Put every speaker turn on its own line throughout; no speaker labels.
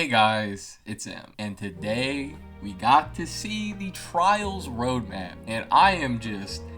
Hey guys, it's M, and today we got to see the Trials roadmap, and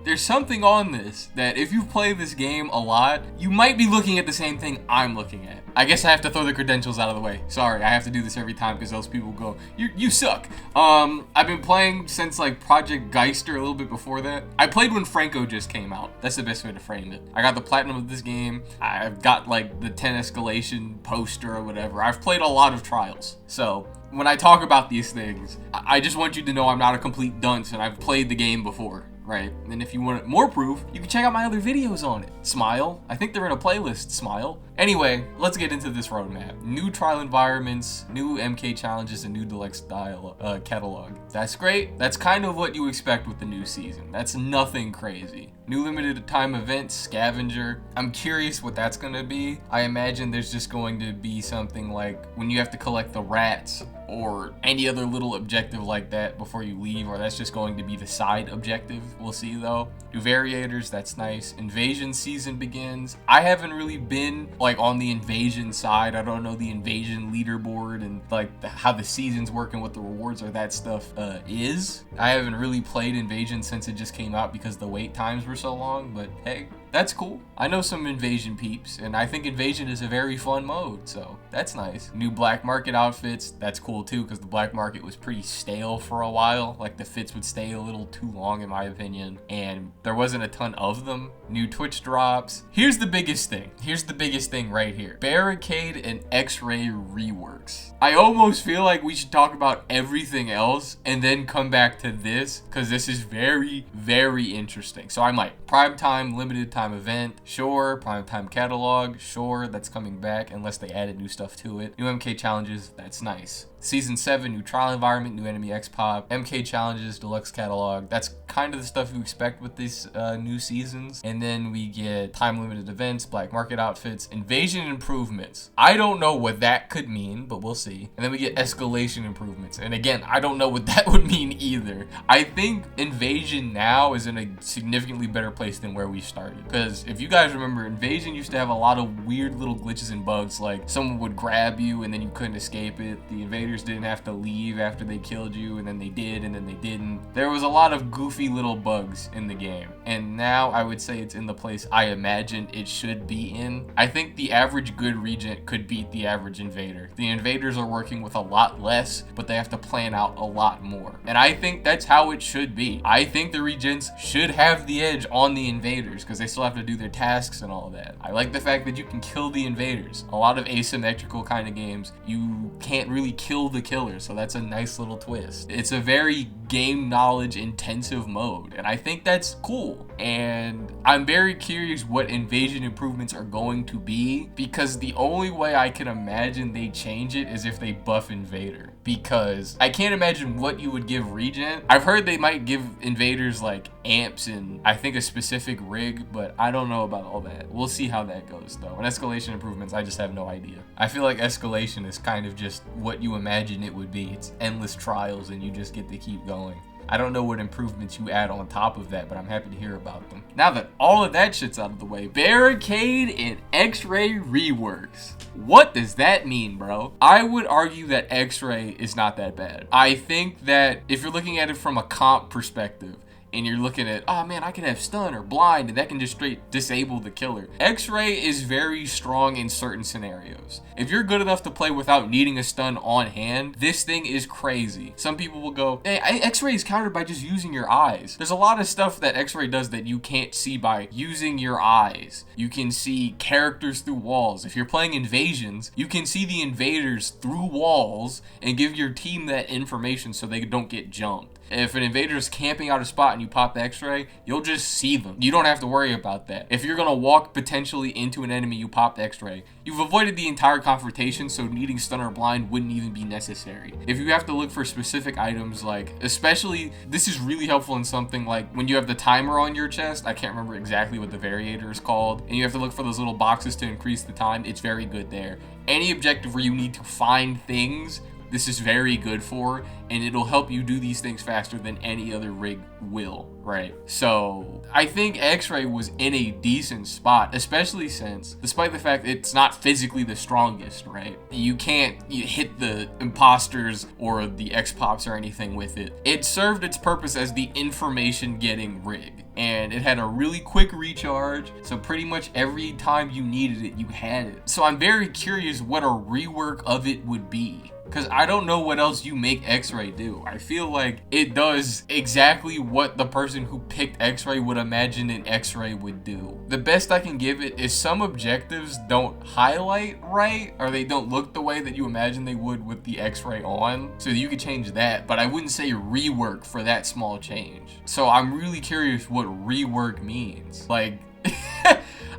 there's something on this that if you've played this game a lot, you might be looking at the same thing I'm looking at. I guess I have to throw the credentials out of the way. Sorry, I have to do this every time because else people go, you suck. I've been playing since like Project Geister a little bit before that. I played when Franco just came out. That's the best way to frame it. I got the platinum of this game. I've got like the 10 escalation poster or whatever. I've played a lot of Trials. So when I talk about these things, I just want you to know I'm not a complete dunce and I've played the game before. Right, and if you want more proof, you can check out my other videos on it. Smile. I think they're in a playlist, Smile. Anyway, let's get into this roadmap. New trial environments, new MK challenges, and new deluxe catalog. That's great. That's kind of what you expect with the new season. That's nothing crazy. New limited time events, scavenger. I'm curious what that's gonna be. I imagine there's just going to be something like when you have to collect the rats or any other little objective like that before you leave, or that's just going to be the side objective. We'll see though. New variators, that's nice. Invasion season begins. I haven't really been like on the invasion side. I don't know the invasion leaderboard and like how the seasons work and what the rewards or that stuff is. I haven't really played invasion since it just came out because the wait times were so long, but hey, that's cool. I know some invasion peeps, and I think invasion is a very fun mode, so that's nice. New black market outfits, that's cool too, because the black market was pretty stale for a while. Like the fits would stay a little too long in my opinion, and there wasn't a ton of them. New Twitch drops. Here's the biggest thing right here. Barricade and X-ray reworks. I almost feel like we should talk about everything else and then come back to this, because this is very, very interesting. So I might. Prime time, limited time event, sure. Prime time catalog, sure. That's coming back unless they added new stuff to it. New MK challenges, that's nice. Season 7, new trial environment, new enemy X-Pop, MK challenges, deluxe catalog. That's kind of the stuff you expect with these new seasons. And then we get time limited events, black market outfits, invasion improvements. I don't know what that could mean, but we'll see. And then we get escalation improvements. And again, I don't know what that would mean either. I think invasion now is in a significantly better place than where we started. Because if you guys remember, invasion used to have a lot of weird little glitches and bugs, like someone would grab you and then you couldn't escape it. The invaders didn't have to leave after they killed you, and then they did, and then they didn't. There was a lot of goofy little bugs in the game, and now I would say it's in the place I imagined it should be in. I think the average good regent could beat the average invader. The invaders are working with a lot less, but they have to plan out a lot more, and I think that's how it should be. I think the regents should have the edge on the invaders because they still have to do their tasks and all that. I like the fact that you can kill the invaders. A lot of asymmetrical kind of games, you can't really kill the killer, so that's a nice little twist. It's a very game knowledge intensive mode, and I think that's cool. And I'm very curious what invasion improvements are going to be, because the only way I can imagine they change it is if they buff invader, because I can't imagine what you would give regent. I've heard they might give invaders like amps and I think a specific rig, but I don't know about all that. We'll see how that goes though. And escalation improvements, I just have no idea. I feel like escalation is kind of just what you imagine it would be. It's endless trials and you just get to keep going. I don't know what improvements you add on top of that, but I'm happy to hear about them. Now that all of that shit's out of the way, barricade and X-ray reworks. What does that mean, bro? I would argue that X-ray is not that bad. I think that if you're looking at it from a comp perspective, and you're looking at, oh man, I can have stun or blind, and that can just straight disable the killer. X-ray is very strong in certain scenarios. If you're good enough to play without needing a stun on hand, this thing is crazy. Some people will go, hey, X-ray is countered by just using your eyes. There's a lot of stuff that X-ray does that you can't see by using your eyes. You can see characters through walls. If you're playing invasions, you can see the invaders through walls and give your team that information so they don't get jumped. If an invader is camping out a spot and you pop the X-ray, you'll just see them. You don't have to worry about that. If you're gonna walk potentially into an enemy, you pop the X-ray. You've avoided the entire confrontation, so needing stun or blind wouldn't even be necessary. If you have to look for specific items, like, especially, this is really helpful in something like when you have the timer on your chest, I can't remember exactly what the variator is called, and you have to look for those little boxes to increase the time, it's very good there. Any objective where you need to find things, this is very good for, and it'll help you do these things faster than any other rig will, right? So I think X-Ray was in a decent spot, especially since, despite the fact it's not physically the strongest, right? You can't hit the imposters or the X-Pops or anything with it. It served its purpose as the information getting rig, and it had a really quick recharge, so pretty much every time you needed it, you had it. So I'm very curious what a rework of it would be, because I don't know what else you make X-Ray do. I feel like it does exactly what the person who picked X-Ray would imagine an X-Ray would do. The best I can give it is some objectives don't highlight right, or they don't look the way that you imagine they would with the X-Ray on, so you could change that, but I wouldn't say rework for that small change. So I'm really curious what rework means. Like,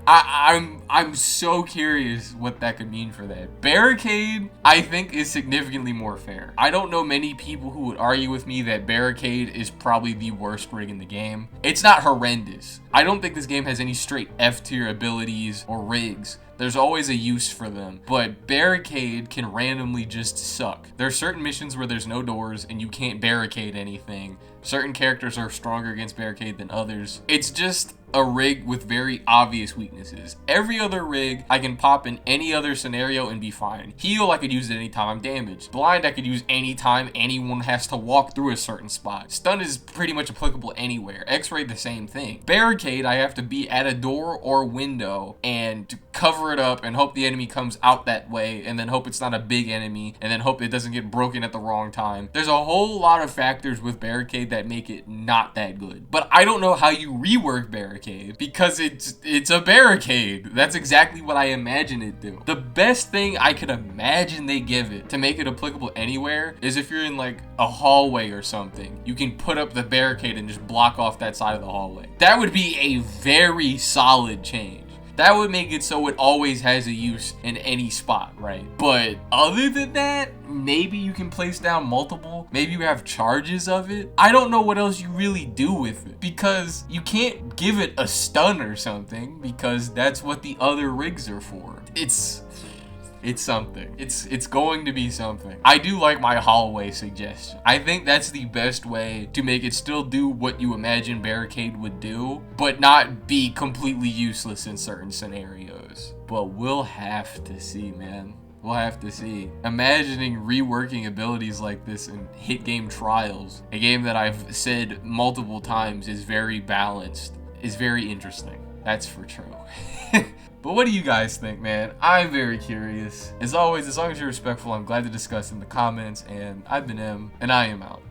I'm so curious what that could mean for that. Barricade, I think, is significantly more fair. I don't know many people who would argue with me that Barricade is probably the worst rig in the game. It's not horrendous. I don't think this game has any straight F tier abilities or rigs. There's always a use for them, but Barricade can randomly just suck. There are certain missions where there's no doors and you can't barricade anything. Certain characters are stronger against Barricade than others. It's just a rig with very obvious weaknesses. Every other rig I can pop in any other scenario and be fine. Heal, I could use it anytime I'm damaged. Blind, I could use anytime anyone has to walk through a certain spot. Stun is pretty much applicable anywhere. X-Ray, the same thing. Barricade, I have to be at a door or window and to cover it up and hope the enemy comes out that way, and then hope it's not a big enemy, and then hope it doesn't get broken at the wrong time. There's a whole lot of factors with Barricade that make it not that good. But I don't know how you rework Barricade, because it's a barricade. That's exactly what I imagine it do. The best thing I could imagine they give it to make it applicable anywhere is if you're in like a hallway or something, you can put up the barricade and just block off that side of the hallway. That would be a very solid change. That would make it so it always has a use in any spot, right? But other than that, maybe you can place down multiple, maybe you have charges of it. I don't know what else you really do with it, because you can't give it a stun or something, because that's what the other rigs are for. It's something. It's going to be something. I do like my hallway suggestion. I think that's the best way to make it still do what you imagine Barricade would do, but not be completely useless in certain scenarios. But we'll have to see, man. We'll have to see. Imagining reworking abilities like this in hit game Trials, a game that I've said multiple times is very balanced, is very interesting. That's for true. But what do you guys think, man? I'm very curious. As always, as long as you're respectful, I'm glad to discuss in the comments. And I've been M, and I am out.